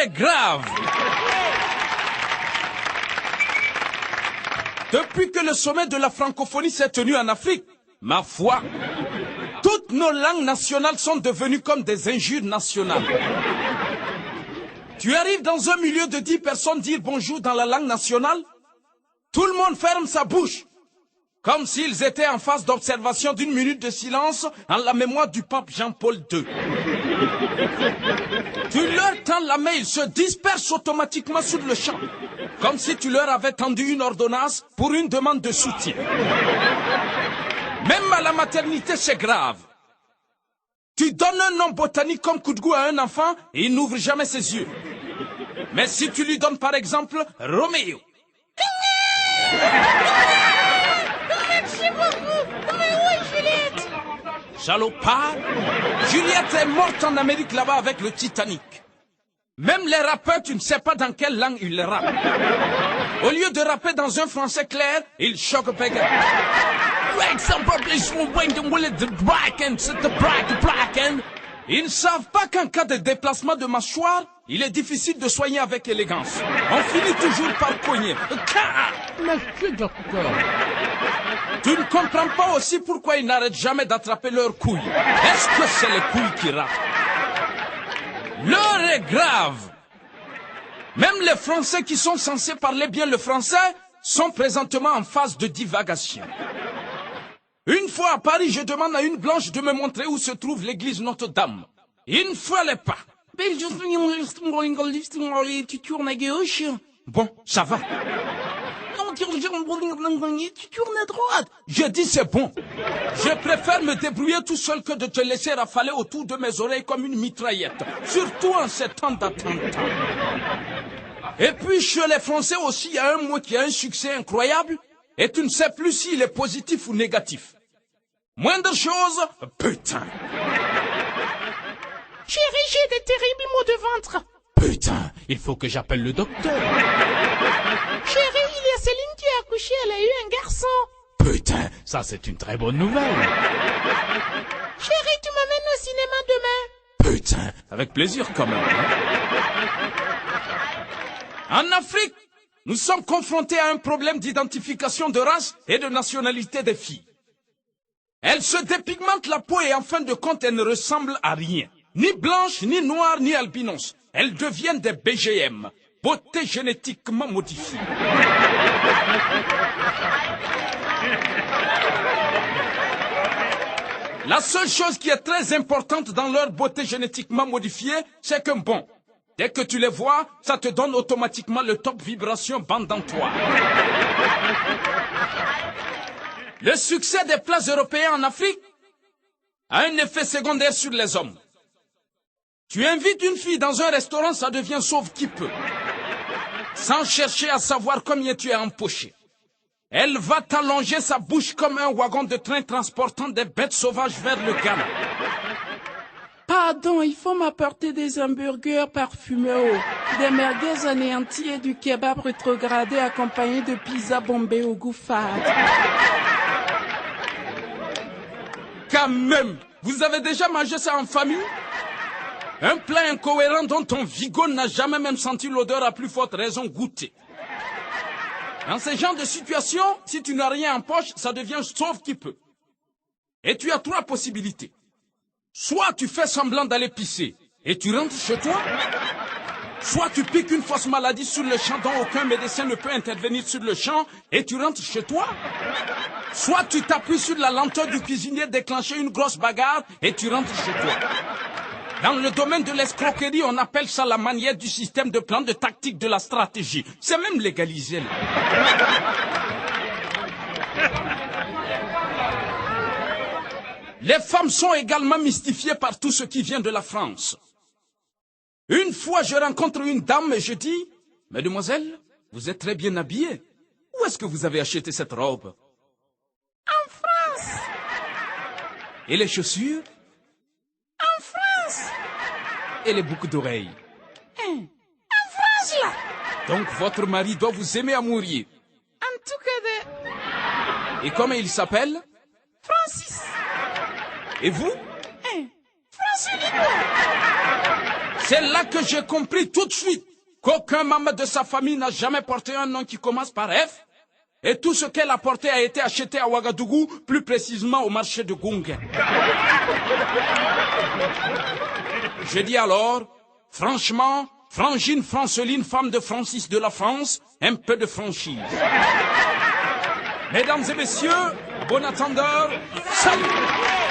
est grave. Depuis que le sommet de la francophonie s'est tenu en Afrique, ma foi, toutes nos langues nationales sont devenues comme des injures nationales. Tu arrives dans un milieu de 10 personnes dire bonjour dans la langue nationale, tout le monde ferme sa bouche, comme s'ils étaient en phase d'observation d'une minute de silence en la mémoire du pape Jean-Paul II. Tu leur tends la main, ils se dispersent automatiquement sur le champ, comme si tu leur avais tendu une ordonnance pour une demande de soutien. Même à la maternité, c'est grave. Tu donnes un nom botanique comme coup de goût à un enfant et il n'ouvre jamais ses yeux. Mais si tu lui donnes par exemple Roméo. Merci beaucoup. Mais où est Juliette? Salopard, Juliette est morte en Amérique là-bas avec le Titanic. Même les rappeurs, tu ne sais pas dans quelle langue ils rappent. Au lieu de rapper dans un français clair, ils choquent Pékin. Ils ne savent pas qu'en cas de déplacement de mâchoire, il est difficile de soigner avec élégance. On finit toujours par cogner. Monsieur docteur. Tu ne comprends pas aussi pourquoi ils n'arrêtent jamais d'attraper leurs couilles. Est-ce que c'est les couilles qui rappent? L'heure est grave. Même les Français qui sont censés parler bien le français sont présentement en phase de divagation. Une fois à Paris, je demande à une blanche de me montrer où se trouve l'église Notre-Dame. Il ne fallait pas. Tu tournes à gauche. Bon, ça va. Non, tu tournes à droite. Je dis c'est bon. Je préfère me débrouiller tout seul que de te laisser rafaler autour de mes oreilles comme une mitraillette. Surtout en ces temps d'attentat. Et puis chez les Français aussi, il y a un mot qui a un succès incroyable. Et tu ne sais plus s'il est positif ou négatif. Moindre chose, putain. Chérie, j'ai des terribles maux de ventre. Putain, il faut que j'appelle le docteur. Chérie, il y a Céline qui a accouché, elle a eu un garçon. Putain, ça c'est une très bonne nouvelle. Chérie, tu m'amènes au cinéma demain. Putain, avec plaisir quand même. En Afrique, nous sommes confrontés à un problème d'identification de race et de nationalité des filles. Elles se dépigmentent la peau et en fin de compte, elles ne ressemblent à rien. Ni blanches, ni noires, ni albinos. Elles deviennent des BGM, beauté génétiquement modifiée. La seule chose qui est très importante dans leur beauté génétiquement modifiée, c'est que bon, dès que tu les vois, ça te donne automatiquement le top vibration bandantoire. Le succès des plats européens en Afrique a un effet secondaire sur les hommes. Tu invites une fille dans un restaurant, ça devient sauve qui peut. Sans chercher à savoir combien tu as empoché. Elle va t'allonger sa bouche comme un wagon de train transportant des bêtes sauvages vers le Ghana. Pardon, il faut m'apporter des hamburgers parfumés, des merguez anéantis et du kebab rétrogradé accompagné de pizza bombée au goût fade. Quand même, vous avez déjà mangé ça en famille? Un plat incohérent dont ton vigo n'a jamais même senti l'odeur à plus forte raison goûter. Dans ce genre de situation, si tu n'as rien en poche, ça devient sauve qui peut. Et tu as 3 possibilités. Soit tu fais semblant d'aller pisser et tu rentres chez toi, soit tu piques une fausse maladie sur le champ dont aucun médecin ne peut intervenir sur le champ et tu rentres chez toi, soit tu t'appuies sur la lenteur du cuisinier déclencher une grosse bagarre et tu rentres chez toi. Dans le domaine de l'escroquerie, on appelle ça la manière du système de plan de tactique de la stratégie. C'est même légalisé là. Les femmes sont également mystifiées par tout ce qui vient de la France. Une fois, je rencontre une dame et je dis, « Mademoiselle, vous êtes très bien habillée. Où est-ce que vous avez acheté cette robe? » En France. Et les chaussures? En France. Et les boucles d'oreilles? En France, là. Donc votre mari doit vous aimer à mourir. En tout cas Et comment il s'appelle? Francis. Et vous? François Libois. C'est là que j'ai compris tout de suite qu'aucun membre de sa famille n'a jamais porté un nom qui commence par F. Et tout ce qu'elle a porté a été acheté à Ouagadougou, plus précisément au marché de Gungue. Je dis alors, franchement, Frangine Franceline, femme de Francis de la France, un peu de franchise. Mesdames et messieurs, bon attendeur, salut!